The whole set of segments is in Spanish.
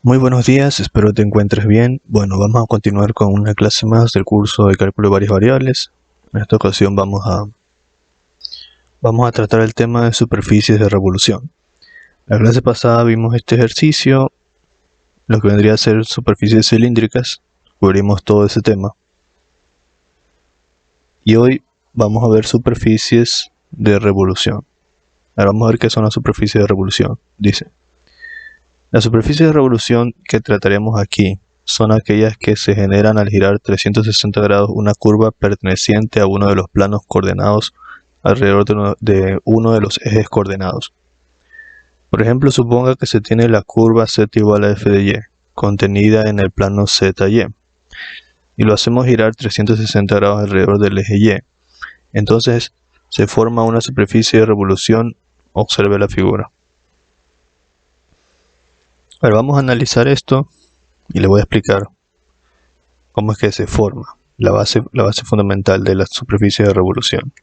Muy buenos días, espero te encuentres bien. Bueno, vamos a continuar con una clase más del curso de cálculo de varias variables. En esta ocasión vamos a tratar el tema de superficies de revolución. La clase pasada vimos este ejercicio, lo que vendría a ser superficies cilíndricas, cubrimos todo ese tema. Y hoy vamos a ver superficies de revolución. Ahora vamos a ver qué son las superficies de revolución. Dice: las superficies de revolución que trataremos aquí son aquellas que se generan al girar 360 grados una curva perteneciente a uno de los planos coordenados alrededor de uno de los ejes coordenados. Por ejemplo, suponga que se tiene la curva z igual a f de y, contenida en el plano ZY, y lo hacemos girar 360 grados alrededor del eje Y. Entonces se forma una superficie de revolución. Observe la figura. Ahora vamos a analizar esto y le voy a explicar cómo es que se forma la base fundamental de la superficie de revolución.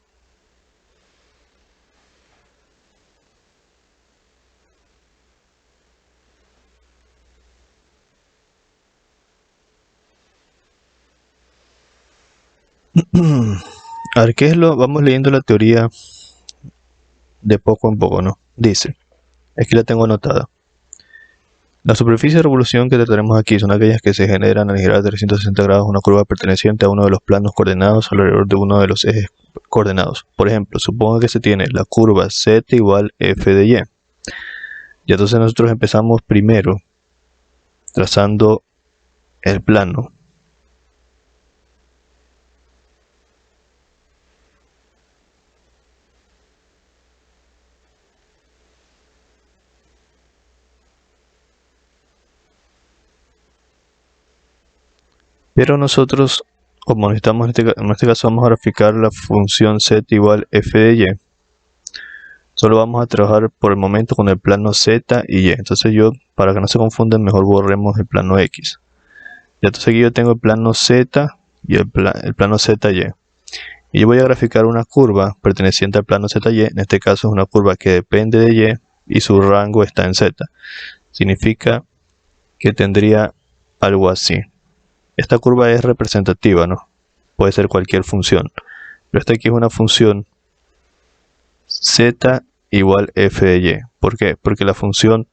A ver, ¿qué es lo? Vamos leyendo la teoría de poco en poco, ¿no? Dice, aquí la tengo anotada. La superficie de revolución que trataremos aquí son aquellas que se generan al girar 360 grados una curva perteneciente a uno de los planos coordenados alrededor de uno de los ejes coordenados. Por ejemplo, suponga que se tiene la curva z igual f de y. Y entonces nosotros empezamos primero trazando el plano. Pero nosotros, como necesitamos en este caso vamos a graficar la función z igual f de y, solo vamos a trabajar por el momento con el plano z y y. Entonces para que no se confundan, mejor borremos el plano x. Y entonces aquí yo tengo el plano z y el plano zy. Y yo voy a graficar una curva perteneciente al plano zy. En este caso es una curva que depende de y su rango está en z. Significa que tendría algo así. Esta curva es representativa, ¿no? Puede ser cualquier función. Pero esta aquí es una función z igual f de y. ¿Por qué? Porque la función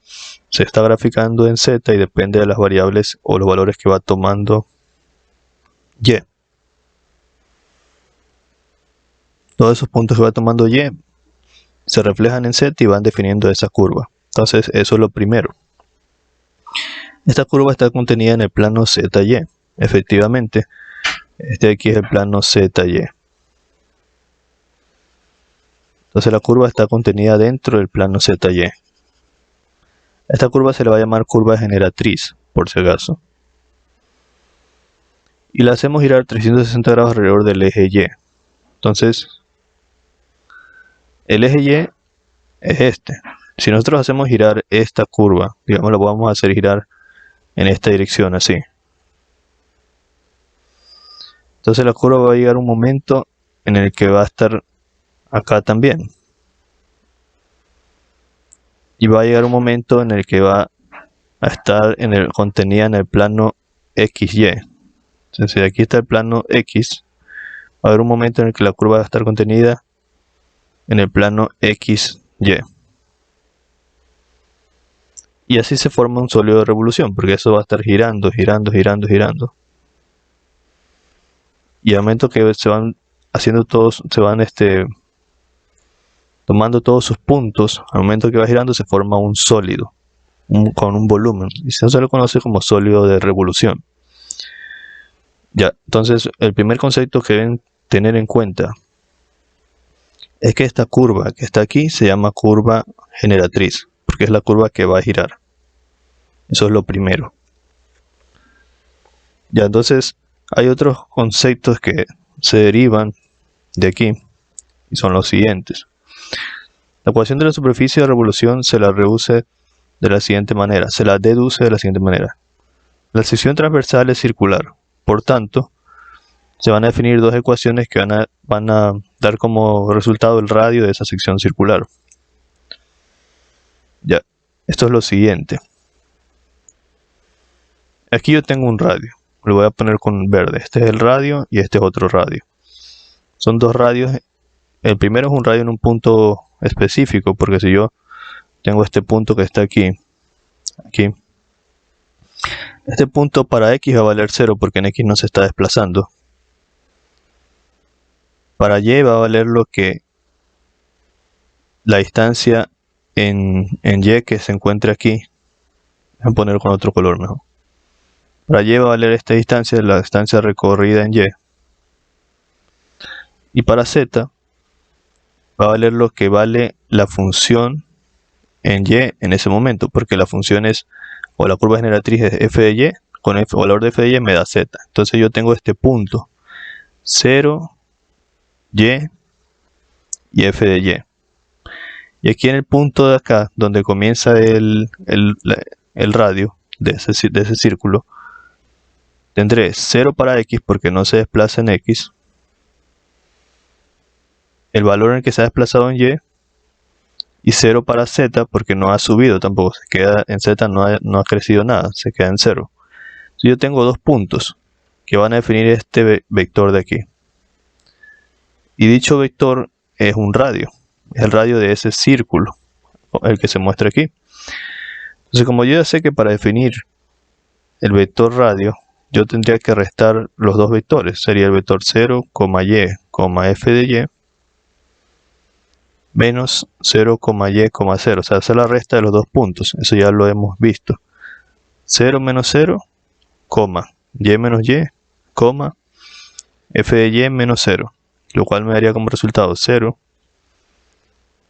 se está graficando en z y depende de las variables o los valores que va tomando y. Todos esos puntos que va tomando y se reflejan en z y van definiendo esa curva. Entonces eso es lo primero. Esta curva está contenida en el plano zy. Efectivamente, este de aquí es el plano zy. Entonces la curva está contenida dentro del plano zy. Esta curva se le va a llamar curva generatriz, por si acaso. Y la hacemos girar 360 grados alrededor del eje y. Entonces, el eje y es este. Si nosotros hacemos girar esta curva, digamos, la vamos a hacer girar en esta dirección, así. Entonces la curva va a llegar a un momento en el que va a estar acá también. Y va a llegar un momento en el que va a estar contenida en el plano XY. Entonces, si aquí está el plano X, va a haber un momento en el que la curva va a estar contenida en el plano XY. Y así se forma un sólido de revolución, porque eso va a estar girando, girando, girando, girando. Y al momento que se van haciendo todos, se van tomando todos sus puntos, al momento que va girando se forma un sólido con un volumen, y eso se lo conoce como sólido de revolución. Ya, entonces el primer concepto que deben tener en cuenta es que esta curva que está aquí se llama curva generatriz, porque es la curva que va a girar. Eso es lo primero. Ya, entonces hay otros conceptos que se derivan de aquí y son los siguientes. La ecuación de la superficie de revolución se la deduce de la siguiente manera. La sección transversal es circular. Por tanto, se van a definir dos ecuaciones que van a dar como resultado el radio de esa sección circular. Ya, esto es lo siguiente. aquí yo tengo un radio, lo voy a poner con verde. Este es el radio y este es otro radio. Son dos radios. El primero es un radio en un punto específico, porque si yo tengo este punto que está aquí, este punto para X va a valer 0 porque en X no se está desplazando. Para Y va a valer lo que la distancia en Y que se encuentra aquí. Voy a poner con otro color mejor. Para Y va a valer esta distancia, la distancia recorrida en Y. Y para Z va a valer lo que vale la función en Y en ese momento, porque la función es, o la curva generatriz es f de Y, con el valor de f de Y me da Z. Entonces yo tengo este punto, 0, Y y f de Y. Y aquí en el punto de acá, donde comienza el radio de ese círculo, tendré 0 para X porque no se desplaza en X, el valor en el que se ha desplazado en y 0 para Z porque no ha subido tampoco, se queda en Z, no ha crecido nada, se queda en 0. Entonces yo tengo dos puntos que van a definir este vector de aquí. Y dicho vector es un radio, es el radio de ese círculo, el que se muestra aquí. Entonces como yo ya sé que para definir el vector radio, yo tendría que restar los dos vectores. Sería el vector 0, y, f de Y, menos 0, y, 0. O sea, hacer la resta de los dos puntos. Eso ya lo hemos visto. 0 menos 0, y menos y, f de Y menos 0. Lo cual me daría como resultado 0,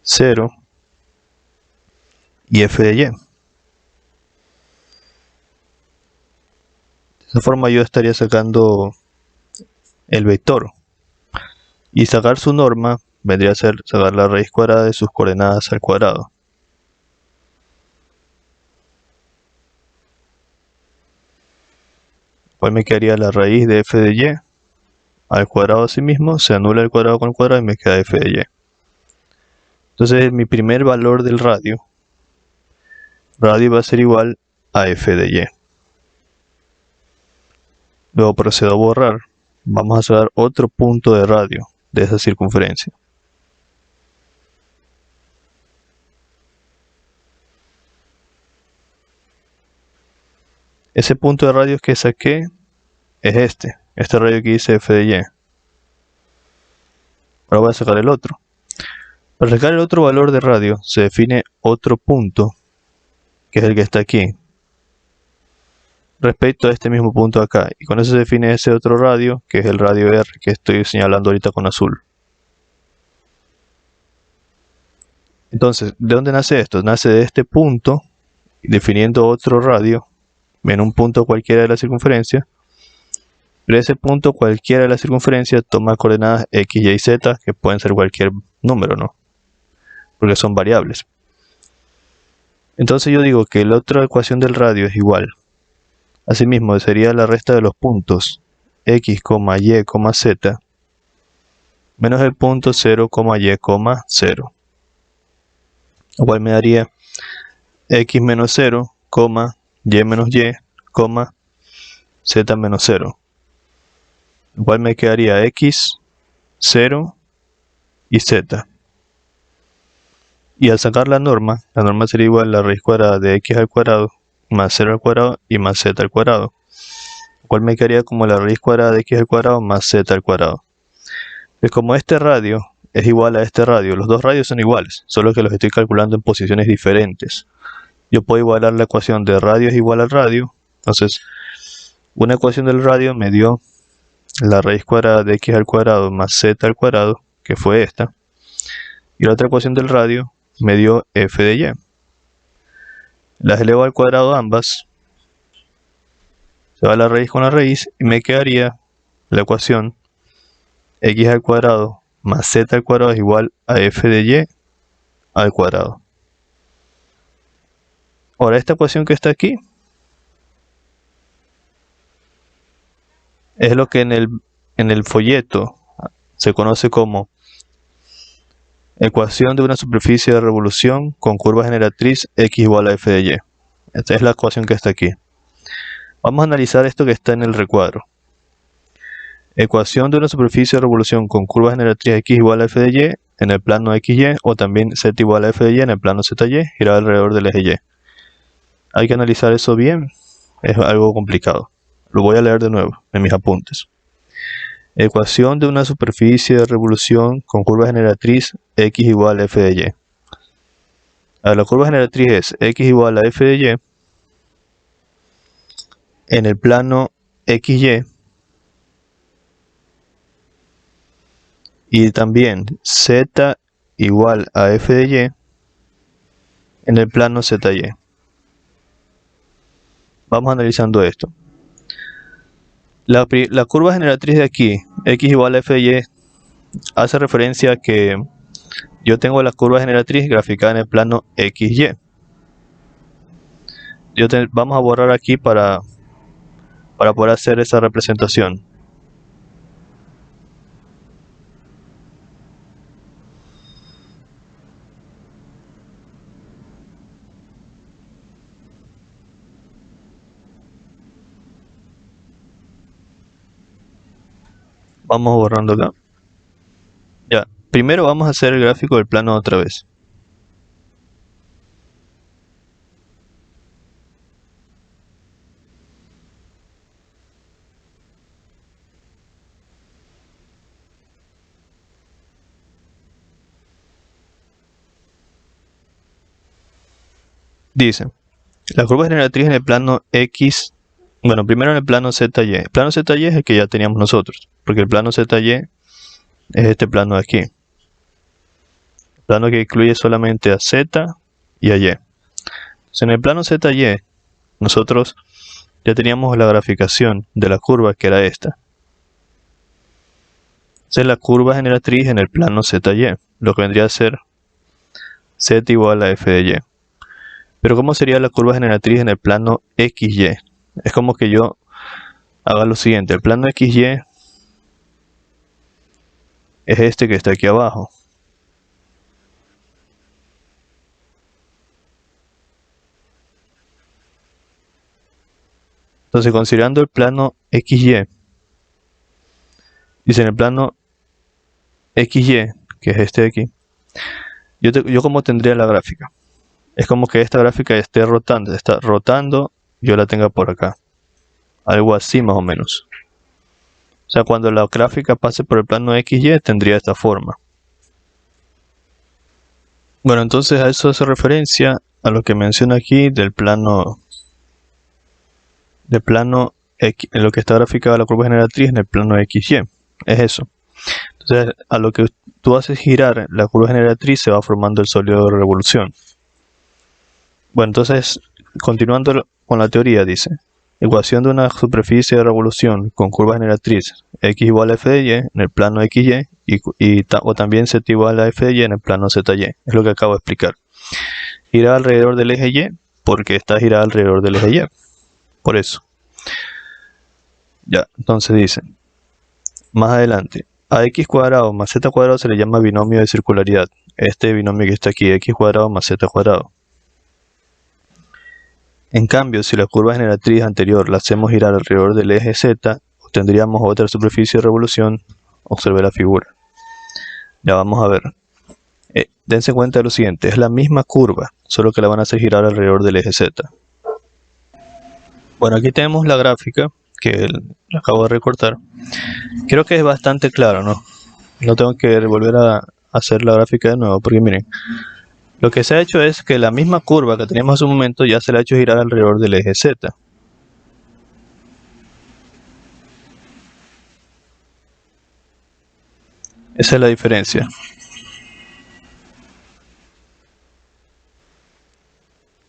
0 y f de Y. De esa forma yo estaría sacando el vector. Y sacar su norma vendría a ser sacar la raíz cuadrada de sus coordenadas al cuadrado. Pues me quedaría la raíz de f de Y al cuadrado a sí mismo, se anula el cuadrado con el cuadrado y me queda f de Y. Entonces mi primer valor del radio va a ser igual a f de Y. Luego procedo a borrar. Vamos a sacar otro punto de radio de esa circunferencia. Ese punto de radio que saqué es este radio que dice f de Y. Ahora voy a sacar el otro. Para sacar el otro valor de radio se define otro punto, que es el que está aquí, respecto a este mismo punto acá. Y con eso se define ese otro radio, que es el radio R, que estoy señalando ahorita con azul. Entonces, ¿de dónde nace esto? Nace de este punto, definiendo otro radio, en un punto cualquiera de la circunferencia. Pero ese punto cualquiera de la circunferencia toma coordenadas x, y, z, que pueden ser cualquier número, ¿no? Porque son variables. Entonces yo digo que la otra ecuación del radio es igual. Asimismo, sería la resta de los puntos x, y, z, menos el punto 0, y, 0. Lo cual me daría x menos 0, y menos y, z menos 0. Lo cual me quedaría x, 0 y z. Y al sacar la norma sería igual a la raíz cuadrada de x al cuadrado más 0 al cuadrado y más z al cuadrado. Lo cual me quedaría como la raíz cuadrada de x al cuadrado más z al cuadrado. Pues como este radio es igual a este radio, los dos radios son iguales, solo que los estoy calculando en posiciones diferentes. Yo puedo igualar la ecuación de radio es igual al radio. Entonces, una ecuación del radio me dio la raíz cuadrada de x al cuadrado más z al cuadrado, que fue esta. Y la otra ecuación del radio me dio f de y. Las elevo al cuadrado ambas. Se va la raíz con la raíz y me quedaría la ecuación x al cuadrado más z al cuadrado es igual a f de y al cuadrado. Ahora esta ecuación que está aquí es lo que en el folleto se conoce como ecuación de una superficie de revolución con curva generatriz x igual a f de y. Esta es la ecuación que está aquí. Vamos a analizar esto que está en el recuadro. Ecuación de una superficie de revolución con curva generatriz x igual a f de y en el plano xy, o también z igual a f de y en el plano zy, girado alrededor del eje y. Hay que analizar eso bien, es algo complicado. Lo voy a leer de nuevo en mis apuntes. Ecuación de una superficie de revolución con curva generatriz x igual a f de y. La curva generatriz es x igual a f de y en el plano xy, y también z igual a f de y en el plano zy. Vamos analizando esto. La curva generatriz de aquí, x igual a f de y, hace referencia a que yo tengo la curva generatriz graficada en el plano xy. Vamos a borrar aquí para poder hacer esa representación. Vamos borrando acá. Ya, primero vamos a hacer el gráfico del plano otra vez. Dice, la curva generatriz en el plano x, bueno, primero en el plano zy. El plano zy es el que ya teníamos nosotros, porque el plano zy es este plano de aquí. El plano que incluye solamente a z y a y. Entonces, en el plano zy, nosotros ya teníamos la graficación de la curva, que era esta. Entonces, la curva generatriz en el plano zy, lo que vendría a ser z igual a f de y. Pero ¿cómo sería la curva generatriz en el plano xy? Es como que yo haga lo siguiente. El plano xy es este que está aquí abajo. Entonces, considerando el plano xy, dice en el plano xy, que es este de aquí, yo como tendría la gráfica. Es como que esta gráfica está rotando, yo la tenga por acá. Algo así más o menos. O sea, cuando la gráfica pase por el plano xy, tendría esta forma. Bueno, entonces a eso hace referencia a lo que menciona aquí del plano X, en lo que está graficada la curva generatriz en el plano xy. Es eso. Entonces, a lo que tú haces girar la curva generatriz, se va formando el sólido de revolución. Bueno, entonces, continuando con la teoría, dice, ecuación de una superficie de revolución con curva generatriz x igual a f de y en el plano xy, o también z igual a f de y en el plano zy. Es lo que acabo de explicar. Gira alrededor del eje y, porque está girada alrededor del eje y. Por eso. Ya, entonces dice, más adelante, a x cuadrado más z cuadrado se le llama binomio de circularidad. Este binomio que está aquí, x cuadrado más z cuadrado. En cambio, si la curva generatriz anterior la hacemos girar alrededor del eje z, obtendríamos otra superficie de revolución. Observe la figura. Ya vamos a ver. Dense cuenta de lo siguiente, es la misma curva, solo que la van a hacer girar alrededor del eje z. Bueno, aquí tenemos la gráfica que acabo de recortar. Creo que es bastante claro, ¿no? No tengo que volver a hacer la gráfica de nuevo, porque miren, lo que se ha hecho es que la misma curva que teníamos hace un momento ya se la ha hecho girar alrededor del eje z. Esa es la diferencia.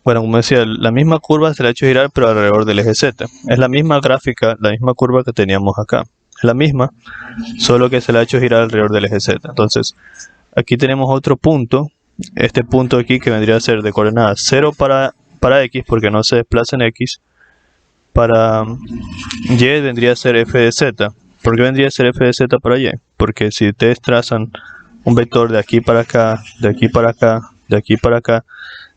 Bueno, como decía, la misma curva se la ha hecho girar pero alrededor del eje z. Es la misma gráfica, la misma curva que teníamos acá. Es la misma, solo que se la ha hecho girar alrededor del eje z. Entonces, aquí tenemos otro punto. Este punto aquí que vendría a ser de coordenadas 0 para x, porque no se desplaza en x. Para y vendría a ser f de z. ¿Por qué vendría a ser f de z para y? Porque si ustedes trazan un vector de aquí para acá, de aquí para acá, de aquí para acá,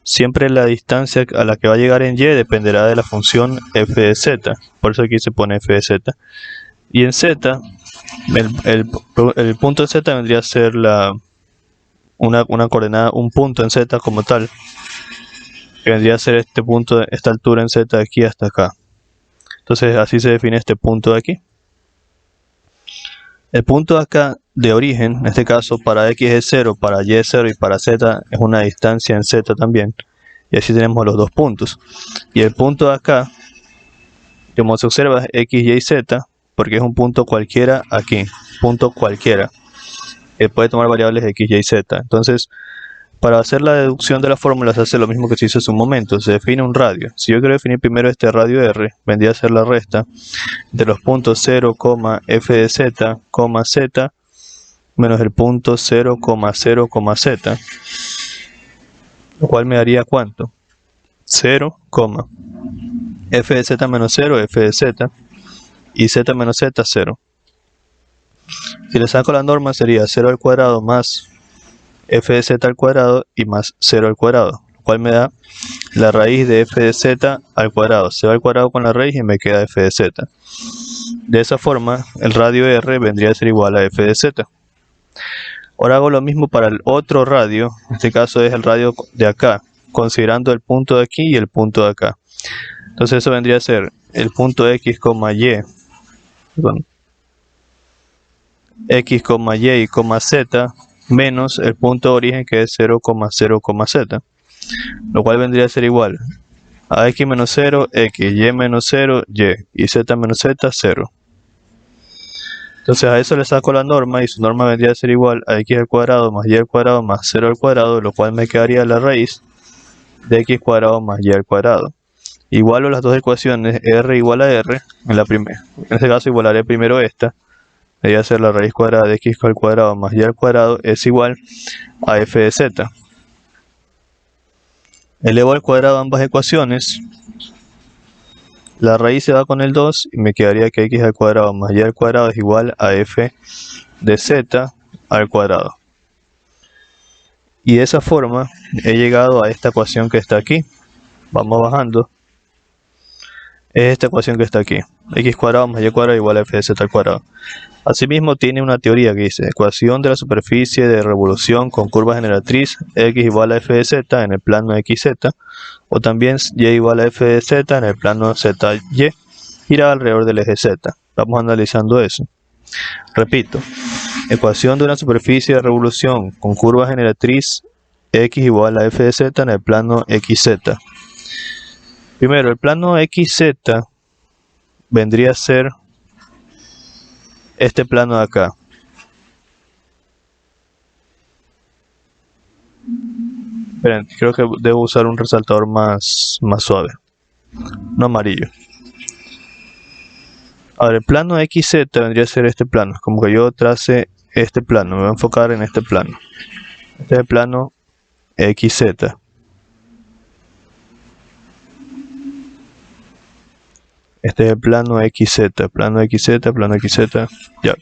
siempre la distancia a la que va a llegar en y dependerá de la función f de z. Por eso aquí se pone f de z. Y en z, el punto de z vendría a ser una coordenada, un punto en z como tal, que vendría a ser este punto, esta altura en z de aquí hasta acá. Entonces así se define este punto de aquí. El punto de acá de origen, en este caso para x es 0, para y es 0 y para z es una distancia en z también. Y así tenemos los dos puntos. Y el punto de acá, como se observa, es x, y, z, porque es un punto cualquiera aquí, punto cualquiera. Puede tomar variables x, y, z. Entonces, para hacer la deducción de la fórmula se hace lo mismo que se hizo hace un momento, se define un radio. Si yo quiero definir primero este radio r, vendría a ser la resta de los puntos 0, f de z, z, menos el punto 0, 0, z, lo cual me daría ¿cuánto? 0, f de z menos 0, f de z, y z menos z, 0. Si le saco la norma sería 0 al cuadrado más f de z al cuadrado y más 0 al cuadrado, lo cual me da la raíz de f de z al cuadrado. Se va al cuadrado con la raíz y me queda f de z. De esa forma, el radio r vendría a ser igual a f de z. Ahora hago lo mismo para el otro radio, en este caso es el radio de acá, considerando el punto de aquí y el punto de acá. Entonces eso vendría a ser el punto x, y, x, y y z, menos el punto de origen que es 0, 0, z, lo cual vendría a ser igual a x menos 0, x, y menos 0, y z menos z, 0. Entonces a eso le saco la norma y su norma vendría a ser igual a x al cuadrado más y al cuadrado más 0 al cuadrado, lo cual me quedaría la raíz de x cuadrado más y al cuadrado. Igualo las dos ecuaciones, r igual a r, en este caso igualaré primero esta, debería ser la raíz cuadrada de x al cuadrado más y al cuadrado es igual a f de z. Elevo al cuadrado ambas ecuaciones, la raíz se va con el 2 y me quedaría que x al cuadrado más y al cuadrado es igual a f de z al cuadrado. Y de esa forma he llegado a esta ecuación que está aquí. Vamos bajando. Es esta ecuación que está aquí. X cuadrado más y cuadrado igual a f de z al cuadrado. Asimismo tiene una teoría que dice ecuación de la superficie de revolución con curva generatriz x igual a f de z en el plano xz, o también y igual a f de z en el plano zy, gira alrededor del eje z. Vamos analizando eso. Repito, ecuación de una superficie de revolución con curva generatriz x igual a f de z en el plano xz. Primero, el plano xz vendría a ser este plano de acá. Esperen, creo que debo usar un resaltador más suave, no amarillo. Ahora, el plano xz vendría a ser este plano, como que yo trace este plano, me voy a enfocar en este plano. Este es el plano xz. Este es el plano xz, plano xz, ya.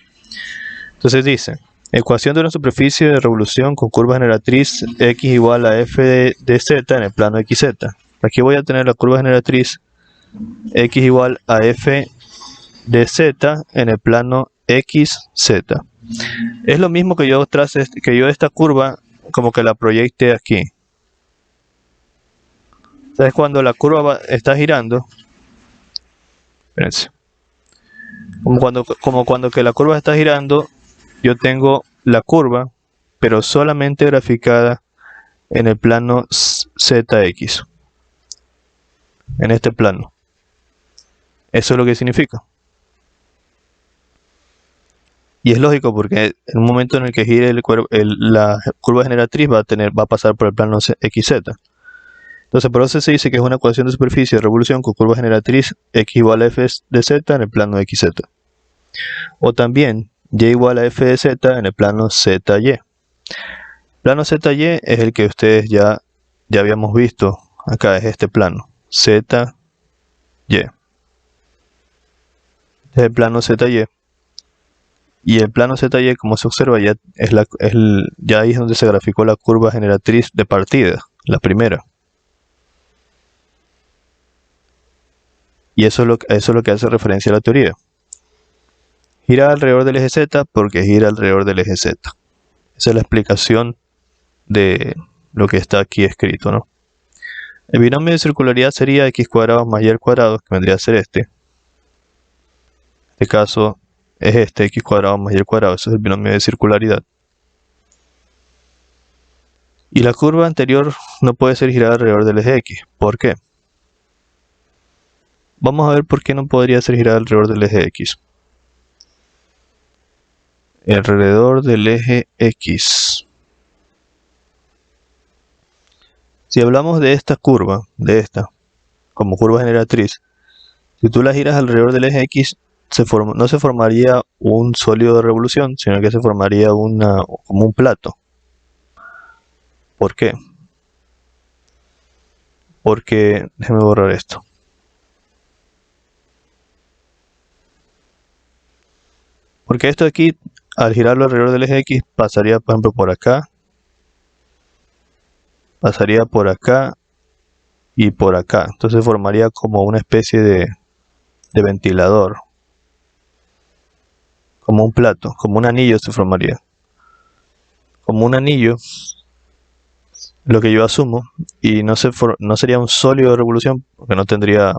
Entonces dice, ecuación de una superficie de revolución con curva generatriz x igual a f de z en el plano xz. Aquí voy a tener la curva generatriz x igual a f de z en el plano xz. Es lo mismo que yo trace, que yo esta curva como que la proyecte aquí. Entonces cuando la curva está girando, espérense, como cuando que la curva está girando, yo tengo la curva, pero solamente graficada en el plano zx, en este plano. Eso es lo que significa. Y es lógico porque en un momento en el que gire la curva generatriz va a pasar por el plano xz. Entonces por eso se dice que es una ecuación de superficie de revolución con curva generatriz x igual a f de z en el plano xz. O también y igual a f de z en el plano zy. Plano zy es el que ustedes ya habíamos visto. Acá es este plano, zy. Este es el plano zy. Y el plano zy, como se observa, ya ahí es donde se graficó la curva generatriz de partida, la primera. Y eso es lo que hace referencia a la teoría. Gira alrededor del eje Z porque gira alrededor del eje Z. Esa es la explicación de lo que está aquí escrito, ¿no? El binomio de circularidad sería x cuadrado más y al cuadrado, que vendría a ser este. En este caso es este, x cuadrado más y al cuadrado. Ese es el binomio de circularidad. Y la curva anterior no puede ser girada alrededor del eje X. ¿Por qué? Vamos a ver por qué no podría ser girada alrededor del eje X. Alrededor del eje X. Si hablamos de esta curva, como curva generatriz, si tú la giras alrededor del eje X, no se formaría un sólido de revolución, sino que se formaría como un plato. ¿Por qué? Porque, déjeme borrar esto. Porque esto de aquí, al girarlo alrededor del eje X, pasaría, por ejemplo, por acá, pasaría por acá y por acá. Entonces formaría como una especie de ventilador, como un plato, como un anillo se formaría. Como un anillo, lo que yo asumo, y no sería un sólido de revolución porque no tendría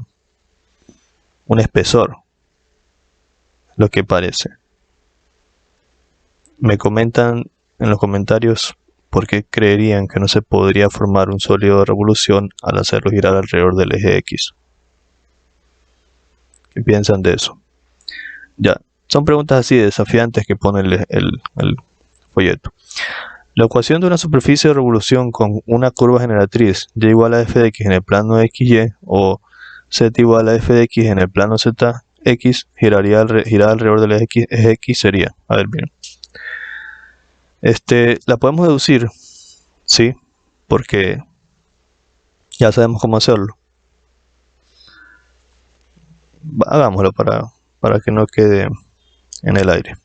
un espesor, lo que parece. Me comentan en los comentarios por qué creerían que no se podría formar un sólido de revolución al hacerlo girar alrededor del eje X. ¿Qué piensan de eso? Ya, son preguntas así desafiantes que pone el folleto. La ecuación de una superficie de revolución con una curva generatriz y igual a f de x en el plano xy o z igual a f de x en el plano zx girada alrededor del eje x sería, a ver bien, la podemos deducir, sí, porque ya sabemos cómo hacerlo. Hagámoslo para que no quede en el aire.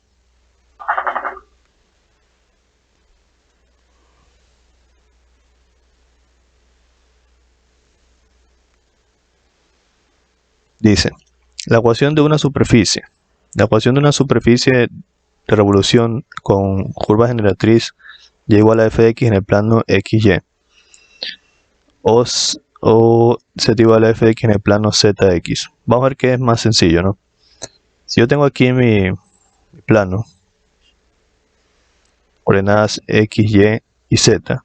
Dice, la ecuación de una superficie de revolución con curva generatriz y igual a f de x en el plano xy o z igual a f de x en el plano zx. Vamos a ver qué es más sencillo, ¿no? Si yo tengo aquí mi plano, coordenadas x, y y z,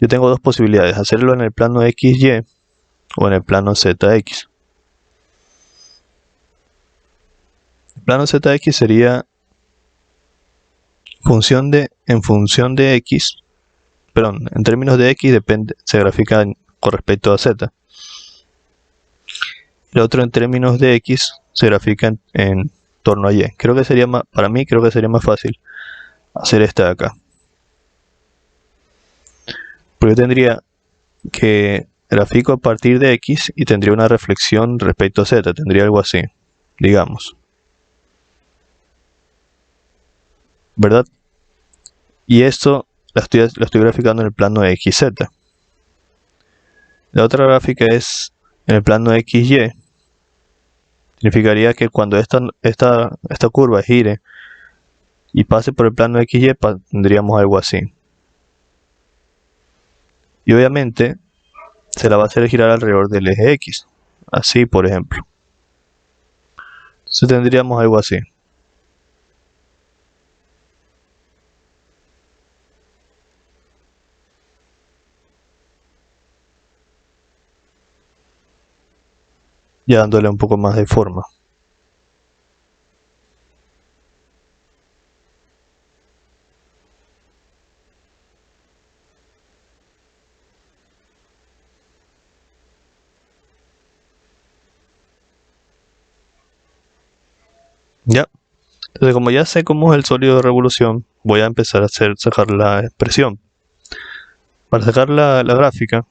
yo tengo dos posibilidades, hacerlo en el plano xy o en el plano zx. El plano zx sería en función de x, perdón, en términos de x se grafica con respecto a z. El otro en términos de x se grafica en torno a y. Para mí creo que sería más fácil hacer esta de acá. Porque yo tendría que grafico a partir de x y tendría una reflexión respecto a z, tendría algo así, digamos. ¿Verdad? Y esto lo estoy graficando en el plano de xz. La otra gráfica es en el plano de xy. Significaría que cuando esta curva gire y pase por el plano de xy, tendríamos algo así. Y obviamente se la va a hacer girar alrededor del eje X. Así, por ejemplo. Entonces tendríamos algo así. Ya dándole un poco más de forma. Ya. Entonces, como ya sé cómo es el sólido de revolución, voy a empezar a sacar la expresión. Para sacar la gráfica,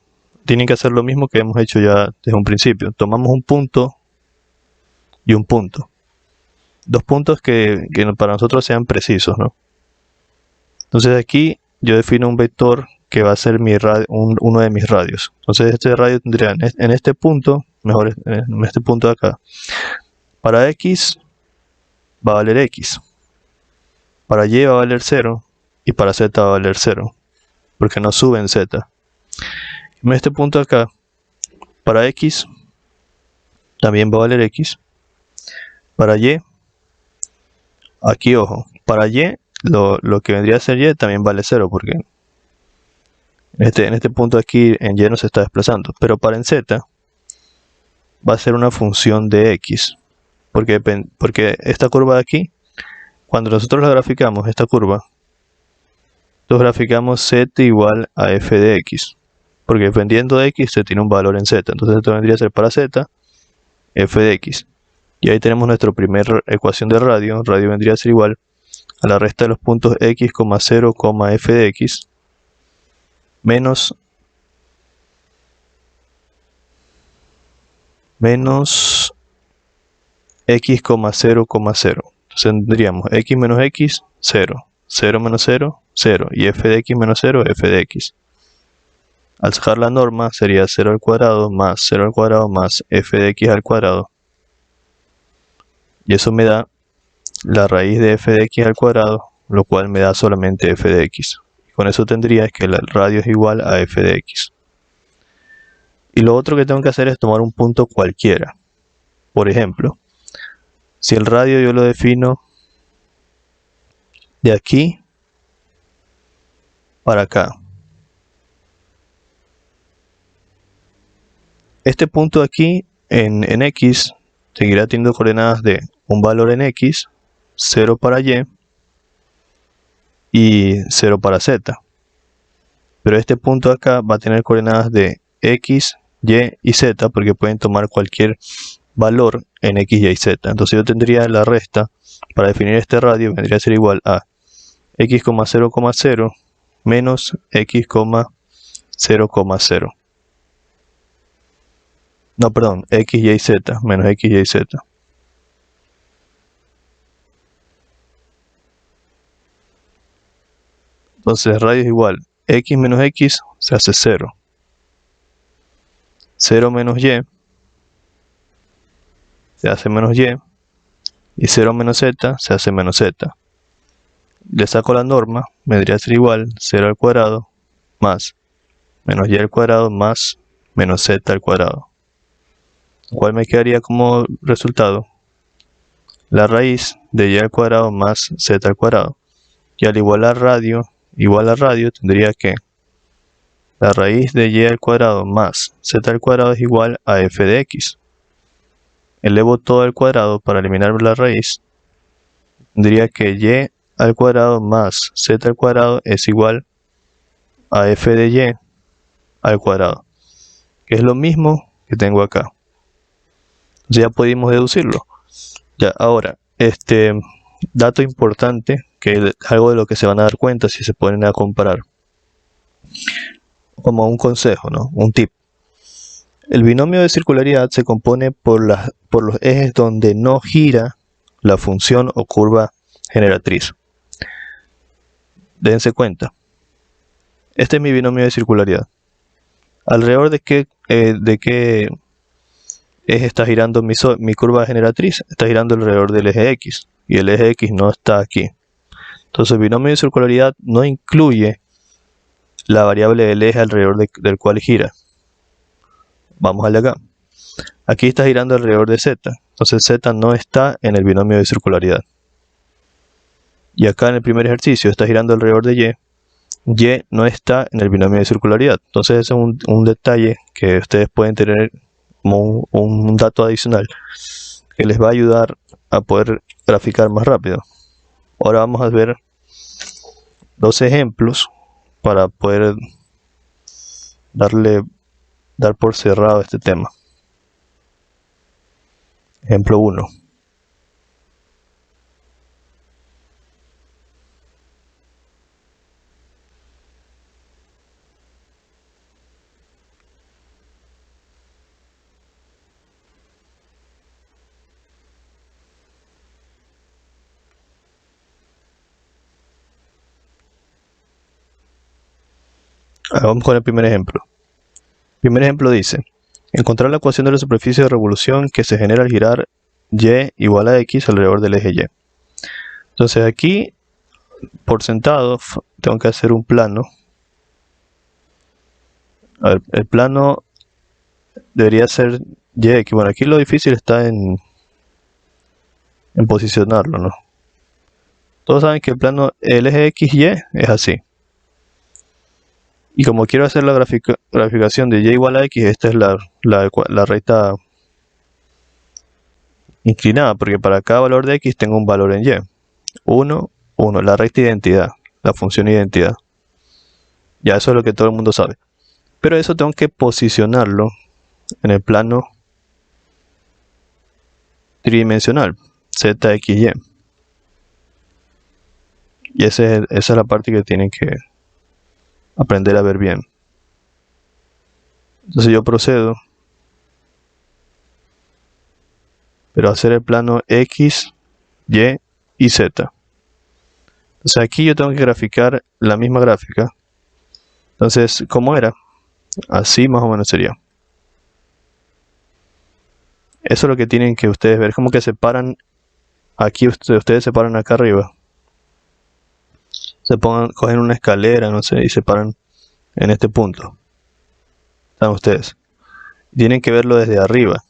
tienen que hacer lo mismo que hemos hecho ya desde un principio. Tomamos un punto y un punto. Dos puntos que para nosotros sean precisos, ¿no? Entonces aquí yo defino un vector que va a ser uno de mis radios. Entonces este radio tendría en este punto mejor en este punto de acá. Para X va a valer X. Para Y va a valer 0. Y para Z va a valer 0. Porque no sube en Z. En este punto de acá, para X también va a valer X. Para Y, aquí ojo, para Y, lo que vendría a ser Y también vale 0, porque en este punto aquí en Y no se está desplazando. Pero para en Z va a ser una función de X. Porque esta curva de aquí, cuando nosotros la graficamos, esta curva, nosotros graficamos Z igual a f de X. Porque dependiendo de X se tiene un valor en Z. Entonces esto vendría a ser para Z, f de X. Y ahí tenemos nuestra primera ecuación de radio. Radio vendría a ser igual a la resta de los puntos X, 0, f de X menos X, 0, 0. Entonces tendríamos X menos X, 0. 0 menos 0, 0. Y f de X menos 0, f de X. Al sacar la norma sería 0 al cuadrado más 0 al cuadrado más f de X al cuadrado. Y eso me da la raíz de f de X al cuadrado, lo cual me da solamente f de X. Con eso tendría que el radio es igual a f de X. Y lo otro que tengo que hacer es tomar un punto cualquiera. Por ejemplo, si el radio yo lo defino de aquí para acá. Este punto de aquí en X seguirá teniendo coordenadas de un valor en X, 0 para Y 0 para Z. Pero este punto de acá va a tener coordenadas de X, Y y Z, porque pueden tomar cualquier valor en X, Y y Z. Entonces yo tendría la resta para definir este radio, vendría a ser igual a X, 0, 0 menos X, 0, 0. No, perdón, X, Y, Z, menos X, Y, Z. Entonces radio es igual, X menos X se hace 0. 0 menos Y se hace menos Y. Y 0 menos Z se hace menos Z. Le saco la norma, vendría a ser igual 0 al cuadrado más menos Y al cuadrado más menos Z al cuadrado. ¿Cuál me quedaría como resultado? La raíz de Y al cuadrado más Z al cuadrado. Y al igual radio tendría que la raíz de Y al cuadrado más Z al cuadrado es igual a f de X. Elevo todo al cuadrado para eliminar la raíz. Tendría que Y al cuadrado más Z al cuadrado es igual a f de Y al cuadrado, que es lo mismo que tengo acá. Ya pudimos deducirlo. Ya, ahora, dato importante, que es algo de lo que se van a dar cuenta si se ponen a comparar. Como un consejo, ¿no? Un tip. El binomio de circularidad se compone por los ejes donde no gira la función o curva generatriz. Dense cuenta. Este es mi binomio de circularidad. ¿Alrededor de qué eje está girando mi curva generatriz? Está girando alrededor del eje X. Y el eje X no está aquí. Entonces el binomio de circularidad no incluye la variable del eje alrededor del cual gira. Vamos al de acá. Aquí está girando alrededor de Z. Entonces Z no está en el binomio de circularidad. Y acá en el primer ejercicio está girando alrededor de Y. Y no está en el binomio de circularidad. Entonces ese es un detalle que ustedes pueden tener como un dato adicional que les va a ayudar a poder graficar más rápido. Ahora vamos a ver dos ejemplos para poder dar por cerrado este tema. Ejemplo 1. Vamos con el primer ejemplo. El primer ejemplo dice, Encontrar la ecuación de la superficie de revolución que se genera al girar y igual a x alrededor del eje y. Entonces aquí, por sentado, tengo que hacer un plano. A ver, el plano debería ser y. Bueno, aquí lo difícil está en posicionarlo, ¿no? Todos saben que el eje x, y es así. Y como quiero hacer la graficación de y igual a x, esta es la recta inclinada, porque para cada valor de x tengo un valor en y. 1, 1, la recta identidad, la función identidad. Ya eso es lo que todo el mundo sabe. Pero eso tengo que posicionarlo en el plano tridimensional, z, x, y. Y esa es la parte que tienen que aprender a ver bien. Entonces yo procedo, pero a hacer el plano x, y y z. Entonces aquí yo tengo que graficar la misma gráfica. Entonces, ¿cómo era? Así más o menos sería. Eso es lo que tienen que ustedes ver. Como que separan. Aquí ustedes separan acá arriba. Cogen una escalera, no sé, y se paran en este punto. Están ustedes. Tienen que verlo desde arriba.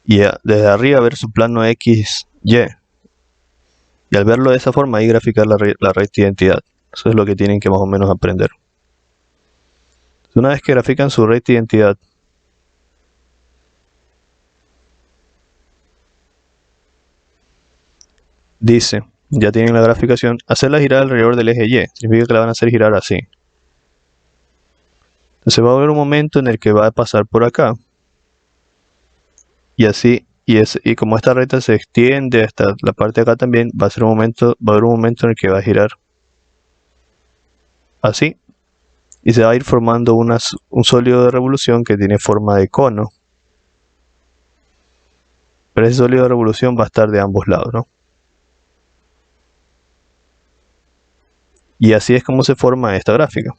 Y desde arriba ver su plano x, y. Y al verlo de esa forma, ahí graficar la recta identidad. Eso es lo que tienen que más o menos aprender. Una vez que grafican su recta identidad, dice, ya tienen la graficación, hacerla girar alrededor del eje y. Significa que la van a hacer girar así. Entonces va a haber un momento en el que va a pasar por acá. Y así, y como esta recta se extiende hasta la parte de acá también, va a haber un momento en el que va a girar así. Y se va a ir formando un sólido de revolución que tiene forma de cono. Pero ese sólido de revolución va a estar de ambos lados, ¿no? Y así es como se forma esta gráfica.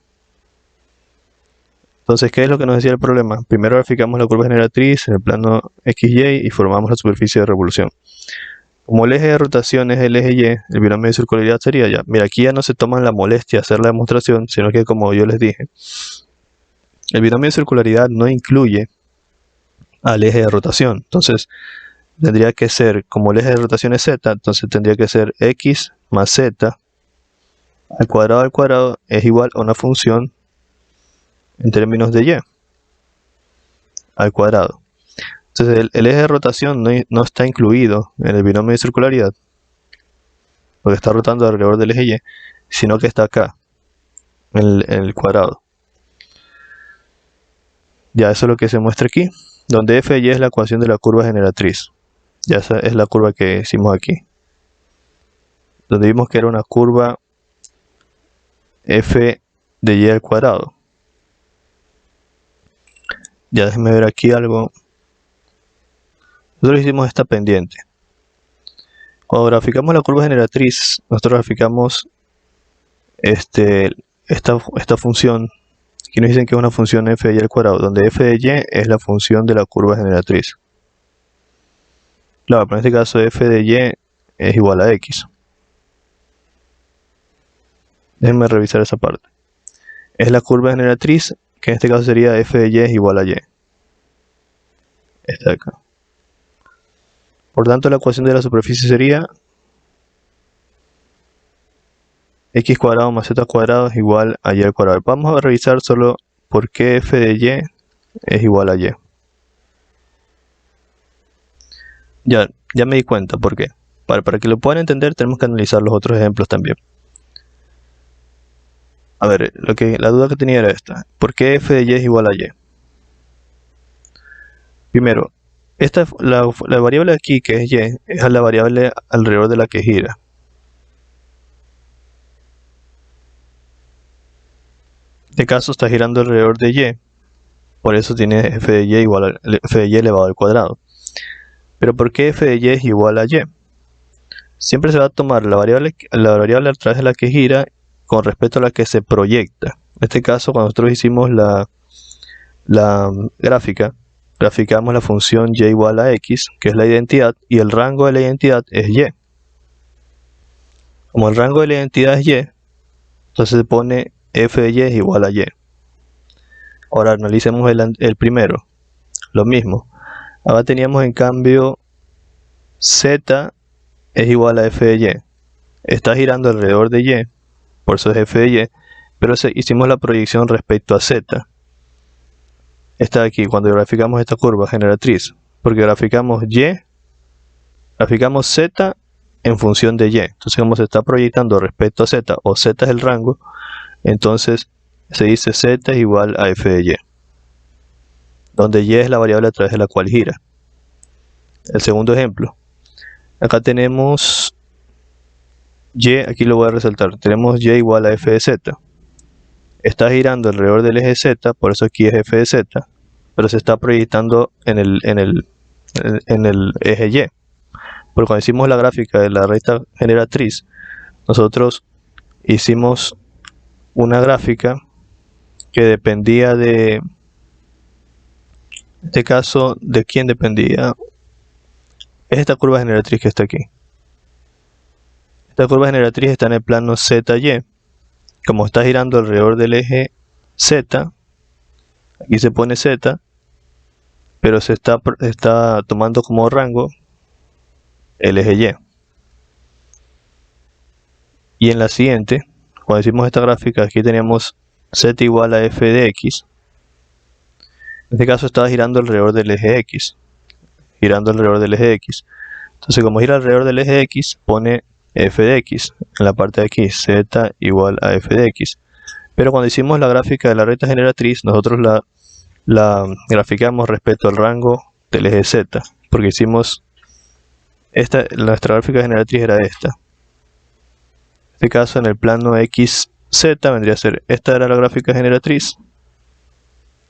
Entonces, ¿qué es lo que nos decía el problema? Primero graficamos la curva generatriz en el plano XY y formamos la superficie de revolución. Como el eje de rotación es el eje Y, el binomio de circularidad sería ya. Mira, aquí ya no se toman la molestia de hacer la demostración, sino que como yo les dije, el binomio de circularidad no incluye al eje de rotación. Entonces, tendría que ser, como el eje de rotación es z, entonces tendría que ser x más z al cuadrado es igual a una función en términos de y al cuadrado. Entonces el eje de rotación no está incluido en el binomio de circularidad, porque está rotando alrededor del eje y, sino que está acá, en el cuadrado. Ya eso es lo que se muestra aquí, donde f y es la ecuación de la curva generatriz. Ya esa es la curva que hicimos aquí, donde vimos que era una curva f de y al cuadrado. Ya déjenme ver aquí algo. Nosotros hicimos esta pendiente. Cuando graficamos la curva generatriz, nosotros graficamos esta función. Aquí nos dicen que es una función f de y al cuadrado, donde f de y es la función de la curva generatriz. Claro, pero en este caso f de y es igual a x. Déjenme revisar esa parte. Es la curva generatriz, que en este caso sería f de y es igual a y. Esta de acá. Por tanto, la ecuación de la superficie sería x cuadrado más z cuadrado es igual a y al cuadrado. Vamos a revisar solo por qué f de y es igual a y. Ya me di cuenta por qué. Para que lo puedan entender tenemos que analizar los otros ejemplos también. A ver, la duda que tenía era esta. ¿Por qué f de y es igual a y? Primero, la variable aquí que es y es la variable alrededor de la que gira. En este caso está girando alrededor de y, por eso tiene f de y igual a f de y elevado al cuadrado. Pero ¿por qué f de y es igual a y? Siempre se va a tomar la variable a través de la que gira con respecto a la que se proyecta. En este caso, cuando nosotros hicimos la la gráfica, graficamos la función y igual a x, que es la identidad, y el rango de la identidad es y. Como el rango de la identidad es y, entonces se pone f de y es igual a y. Ahora analicemos el primero. Lo mismo. Ahora teníamos en cambio z es igual a f de y. Está girando alrededor de y, por eso es f de y, pero hicimos la proyección respecto a z. Está aquí, cuando graficamos esta curva generatriz, porque graficamos z en función de y. Entonces, como se está proyectando respecto a z, o z es el rango, entonces se dice z es igual a f de y, donde y es la variable a través de la cual gira. El segundo ejemplo, acá tenemos y, aquí lo voy a resaltar, tenemos y igual a f de z. Está girando alrededor del eje z, por eso aquí es f de z, pero se está proyectando en el eje y. Porque cuando hicimos la gráfica de la recta generatriz, nosotros hicimos una gráfica que dependía de, en este caso, ¿de quién dependía? Es esta curva generatriz que está aquí. Esta curva generatriz está en el plano ZY. Como está girando alrededor del eje Z, aquí se pone Z, pero se está tomando como rango el eje Y. Y en la siguiente, cuando hicimos esta gráfica, aquí teníamos Z igual a f de x. En este caso estaba girando alrededor del eje X. Entonces, como gira alrededor del eje X, pone f de x en la parte de aquí, z igual a f de x. Pero cuando hicimos la gráfica de la recta generatriz, nosotros la graficamos respecto al rango del eje z, porque hicimos nuestra gráfica generatriz era esta. En este caso, en el plano xz vendría a ser, esta era la gráfica generatriz.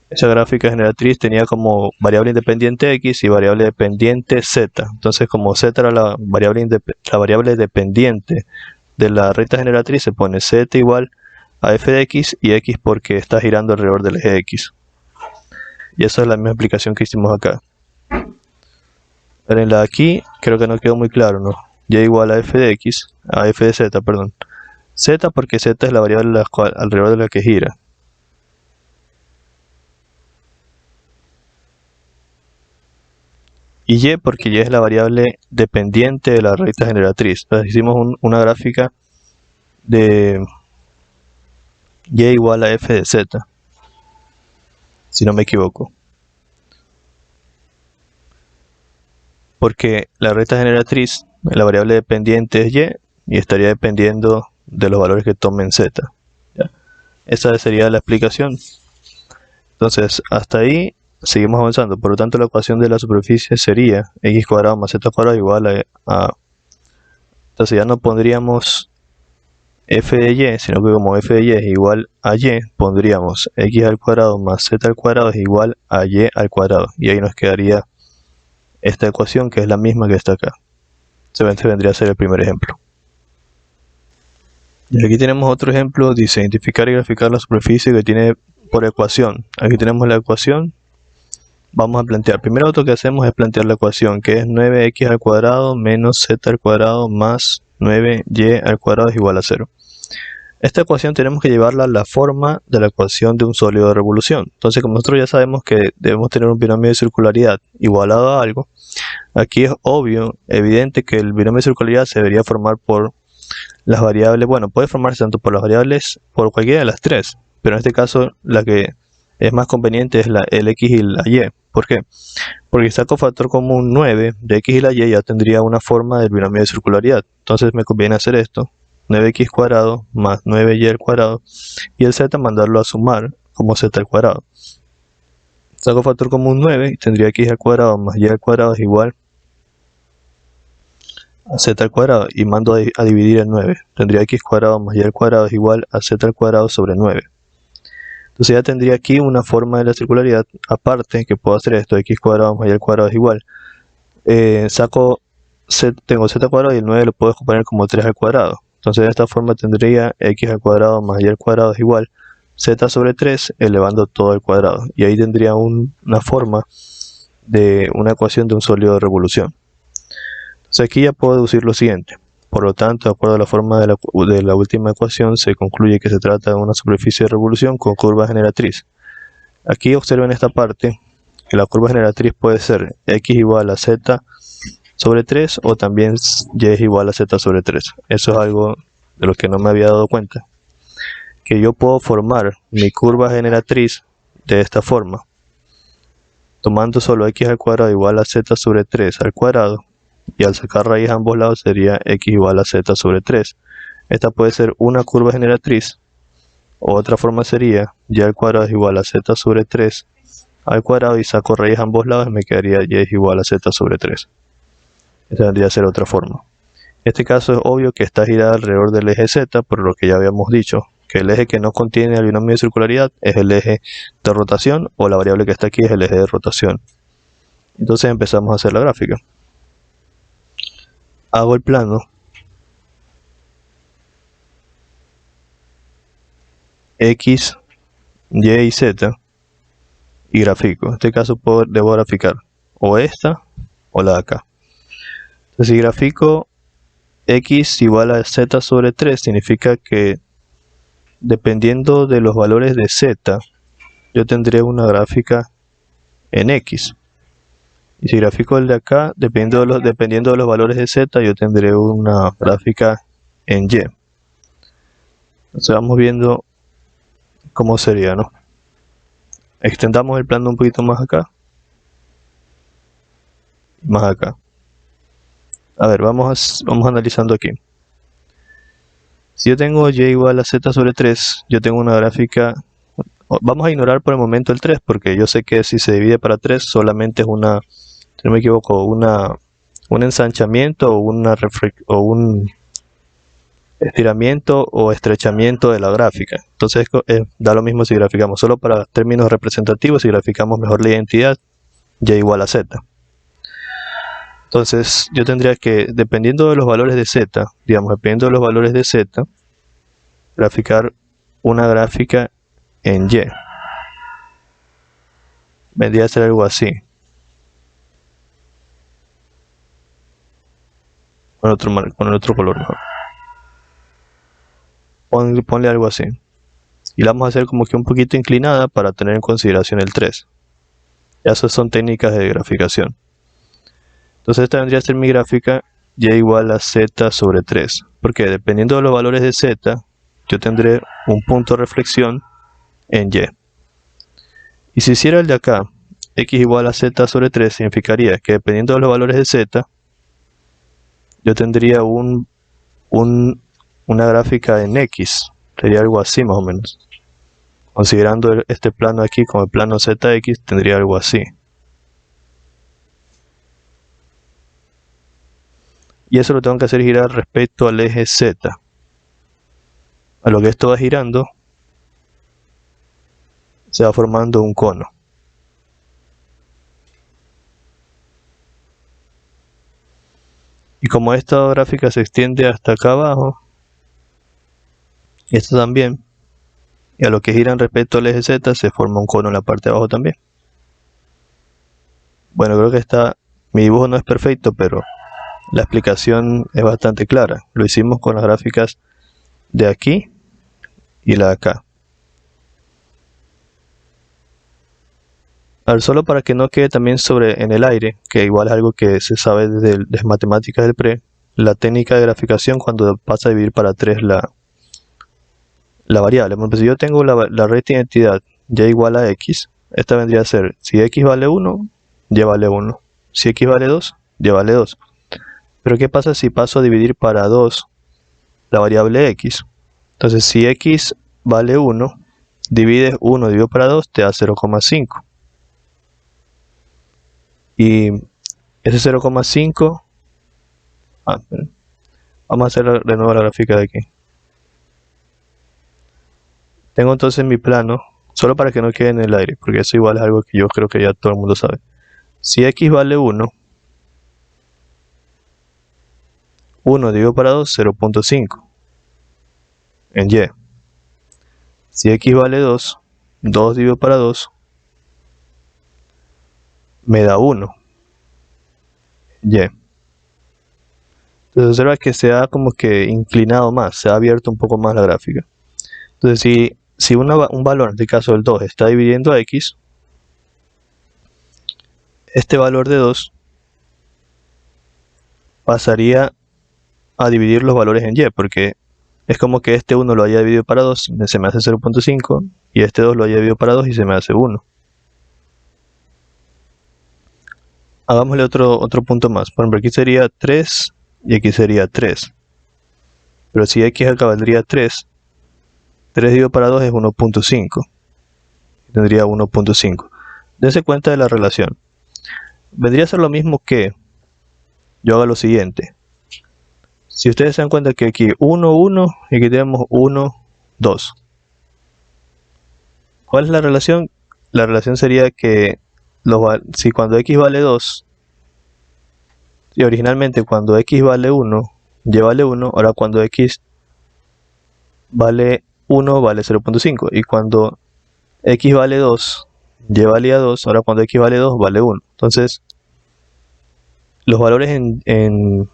Esa gráfica generatriz tenía como variable independiente x y variable dependiente z. Entonces, como z era la variable dependiente de la recta generatriz, se pone z igual a f de x y x porque está girando alrededor del eje x. Y esa es la misma explicación que hicimos acá. Pero en la de aquí creo que no quedó muy claro, ¿no? Y igual a f de x, a f de z, perdón. Z porque z es la variable alrededor de la que gira. Y y porque y es la variable dependiente de la recta generatriz. Entonces hicimos una gráfica de y igual a f de z, si no me equivoco. Porque la recta generatriz, la variable dependiente es y estaría dependiendo de los valores que tomen z. ¿Ya? Esa sería la explicación. Entonces, hasta ahí seguimos avanzando. Por lo tanto, la ecuación de la superficie sería x cuadrado más z cuadrado igual a... Entonces ya no pondríamos f de y, sino que como f de y es igual a y, pondríamos x al cuadrado más z al cuadrado es igual a y al cuadrado. Y ahí nos quedaría esta ecuación, que es la misma que está acá. Se vendría a ser el primer ejemplo. Y aquí tenemos otro ejemplo, dice identificar y graficar la superficie que tiene por ecuación. Aquí tenemos la ecuación. Vamos a plantear, primero lo que hacemos es plantear la ecuación, que es 9x al cuadrado menos z al cuadrado más 9y al cuadrado es igual a 0. Esta ecuación tenemos que llevarla a la forma de la ecuación de un sólido de revolución. Entonces, como nosotros ya sabemos que debemos tener un binomio de circularidad igualado a algo, aquí es obvio, evidente que el binomio de circularidad se debería formar por las variables, bueno, puede formarse tanto por las variables, por cualquiera de las tres, pero en este caso la que es más conveniente es el x y la y. ¿Por qué? Porque si saco factor común 9 de x y la y, ya tendría una forma del binomio de circularidad. Entonces me conviene hacer esto, 9x cuadrado más 9y al cuadrado, y el z mandarlo a sumar como z al cuadrado. Saco factor común 9 y tendría x al cuadrado más y al cuadrado es igual a z al cuadrado, y mando a dividir el 9. Tendría x cuadrado más y al cuadrado es igual a z al cuadrado sobre 9. Entonces ya tendría aquí una forma de la circularidad aparte, que puedo hacer esto, x cuadrado más y al cuadrado es igual. Tengo z al cuadrado y el 9 lo puedo poner como 3 al cuadrado. Entonces de esta forma tendría x al cuadrado más y al cuadrado es igual z sobre 3 elevando todo al cuadrado. Y ahí tendría una forma de una ecuación de un sólido de revolución. Entonces aquí ya puedo deducir lo siguiente. Por lo tanto, de acuerdo a la forma de la última ecuación, se concluye que se trata de una superficie de revolución con curva generatriz. Aquí observen esta parte, que la curva generatriz puede ser x igual a z sobre 3 o también y es igual a z sobre 3. Eso es algo de lo que no me había dado cuenta. Que yo puedo formar mi curva generatriz de esta forma, tomando solo x al cuadrado igual a z sobre 3 al cuadrado, y al sacar raíz a ambos lados sería x igual a z sobre 3. Esta puede ser una curva generatriz, o otra forma sería y al cuadrado es igual a z sobre 3 al cuadrado y saco raíz a ambos lados y me quedaría y es igual a z sobre 3. Esta vendría a ser otra forma. En este caso es obvio que está girada alrededor del eje z, por lo que ya habíamos dicho, que el eje que no contiene el binomio de circularidad es el eje de rotación, o la variable que está aquí es el eje de rotación. Entonces empezamos a hacer la gráfica. Hago el plano X, Y y Z y grafico. En este caso debo graficar o esta o la de acá. Entonces si grafico X igual a Z sobre 3, significa que dependiendo de los valores de Z, yo tendré una gráfica en X. Y si grafico el de acá, dependiendo de los valores de Z, yo tendré una gráfica en Y. Entonces vamos viendo cómo sería, ¿no? Extendamos el plano un poquito más acá. Más acá. A ver, vamos analizando aquí. Si yo tengo y igual a z sobre 3, yo tengo una gráfica. Vamos a ignorar por el momento el 3, porque yo sé que si se divide para 3, solamente es una, si no me equivoco, un ensanchamiento o un estiramiento o estrechamiento de la gráfica. Entonces da lo mismo si graficamos, solo para términos representativos, si graficamos mejor la identidad, y igual a z. Entonces yo tendría que, dependiendo de los valores de z, dependiendo de los valores de z, graficar una gráfica en y. Vendría a ser algo así. Con el otro color mejor. Ponle algo así. Y la vamos a hacer como que un poquito inclinada para tener en consideración el 3. Esas son técnicas de graficación. Entonces esta vendría a ser mi gráfica y igual a z sobre 3. Porque dependiendo de los valores de z, yo tendré un punto de reflexión en y. Y si hiciera el de acá, x igual a z sobre 3, significaría que dependiendo de los valores de z, yo tendría una gráfica en x. Sería algo así más o menos. Considerando este plano aquí como el plano zx, tendría algo así. Y eso lo tengo que hacer girar respecto al eje z. A lo que esto va girando, se va formando un cono. Y como esta gráfica se extiende hasta acá abajo, y esta también, y a lo que giran respecto al eje z, se forma un cono en la parte de abajo también. Bueno, creo que mi dibujo no es perfecto, pero la explicación es bastante clara. Lo hicimos con las gráficas de aquí y la de acá. A ver, solo para que no quede también en el aire, que igual es algo que se sabe desde las matemáticas del pre, la técnica de graficación cuando pasa a dividir para 3 la variable. Bueno, si yo tengo la recta identidad y igual a x, esta vendría a ser, si x vale 1, y vale 1. Si x vale 2, y vale 2. Pero ¿qué pasa si paso a dividir para 2 la variable x? Entonces si x vale 1, divides 1 dividido para 2, te da 0,5. Y ese 0,5, vamos a hacer de nuevo la gráfica de aquí. Tengo entonces mi plano, solo para que no quede en el aire, porque eso igual es algo que yo creo que ya todo el mundo sabe. Si x vale 1, 1 dividido para 2, 0,5 en y. Si x vale 2, 2 dividido para 2 me da 1. Y. Entonces observa que se ha como que inclinado más, se ha abierto un poco más la gráfica. Entonces si un valor, en este caso el 2, está dividiendo a x, este valor de 2 pasaría a dividir los valores en y, porque es como que este 1 lo haya dividido para 2, se me hace 0.5, y este 2 lo haya dividido para 2 y se me hace 1. Hagámosle otro punto más. Por ejemplo, aquí sería 3 y aquí sería 3. Pero si x acá valdría 3, 3 dividido para 2 es 1.5. Tendría 1.5. Dense cuenta de la relación. Vendría a ser lo mismo que yo haga lo siguiente. Si ustedes se dan cuenta que aquí 1, 1 y aquí tenemos 1, 2. ¿Cuál es la relación? La relación sería que si cuando x vale 2, y originalmente cuando x vale 1, y vale 1, ahora cuando x vale 1 vale 0.5, y cuando x vale 2, y valía 2, ahora cuando x vale 2 vale 1. Entonces, los valores en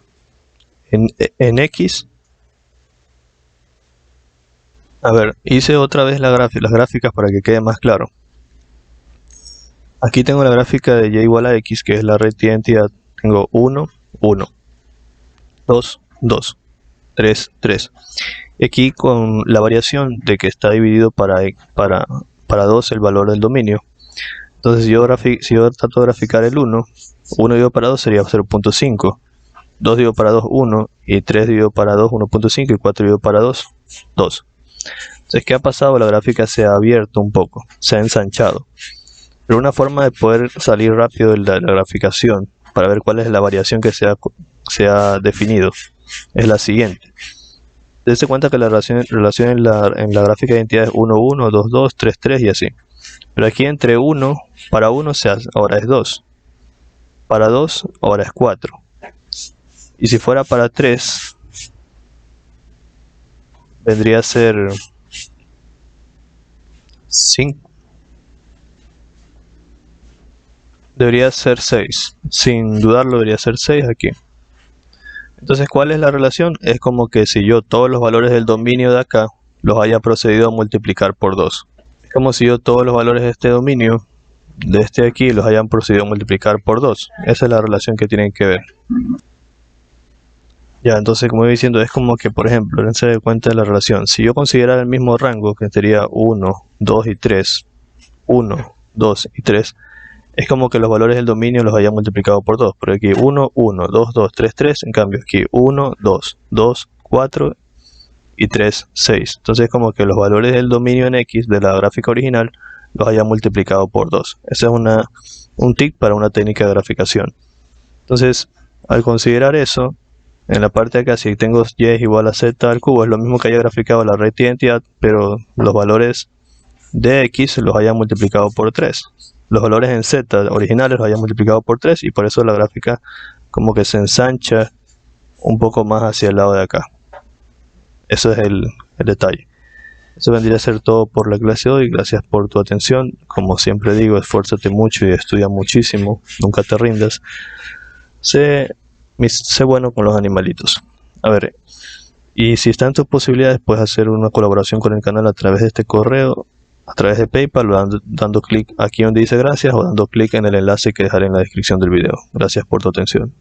x, a ver, hice otra vez las gráficas para que quede más claro. Aquí tengo la gráfica de y igual a x, que es la red de identidad. Tengo 1, 1, 2, 2, 3, 3. Aquí con la variación de que está dividido para 2 el valor del dominio. Entonces si yo trato de graficar el 1 dividido para 2 sería 0.5. 2 dividido para 2, 1, y 3 dividido para 2, 1.5, y 4 dividido para 2, 2. Entonces, ¿qué ha pasado? La gráfica se ha abierto un poco, se ha ensanchado. Pero una forma de poder salir rápido de la graficación, para ver cuál es la variación que se ha definido, es la siguiente. Dense cuenta que la relación en la gráfica de identidad es 1, 1, 2, 2, 3, 3 y así. Pero aquí entre 1, para 1 ahora es 2. Para 2, ahora es 4. Y si fuera para 3, vendría a ser 5. Debería ser 6. Sin dudarlo debería ser 6 aquí. Entonces, ¿cuál es la relación? Es como que si yo todos los valores del dominio de acá los haya procedido a multiplicar por 2. Es como si yo todos los valores de este dominio, de este de aquí, los hayan procedido a multiplicar por 2. Esa es la relación que tienen que ver. Ya, entonces, como voy diciendo, es como que, por ejemplo, dense de cuenta de la relación. Si yo considerara el mismo rango, que sería 1, 2 y 3, 1, 2 y 3, es como que los valores del dominio los haya multiplicado por 2. Por aquí 1, 1, 2, 2, 3, 3. En cambio aquí 1, 2, 2, 4 y 3, 6. Entonces es como que los valores del dominio en X de la gráfica original los haya multiplicado por 2. Ese es un tip para una técnica de graficación. Entonces, al considerar eso, en la parte de acá, si tengo y es igual a z al cubo, es lo mismo que haya graficado la red de identidad, pero los valores de X los haya multiplicado por 3. Los valores en z originales los haya multiplicado por 3 y por eso la gráfica como que se ensancha un poco más hacia el lado de acá. Eso es el detalle. Eso vendría a ser todo por la clase de hoy. Gracias por tu atención. Como siempre digo, esfuérzate mucho y estudia muchísimo. Nunca te rindas. Sé bueno con los animalitos. A ver, y si están tus posibilidades, puedes hacer una colaboración con el canal a través de este correo, a través de PayPal, dando clic aquí donde dice gracias o dando clic en el enlace que dejaré en la descripción del video. Gracias por tu atención.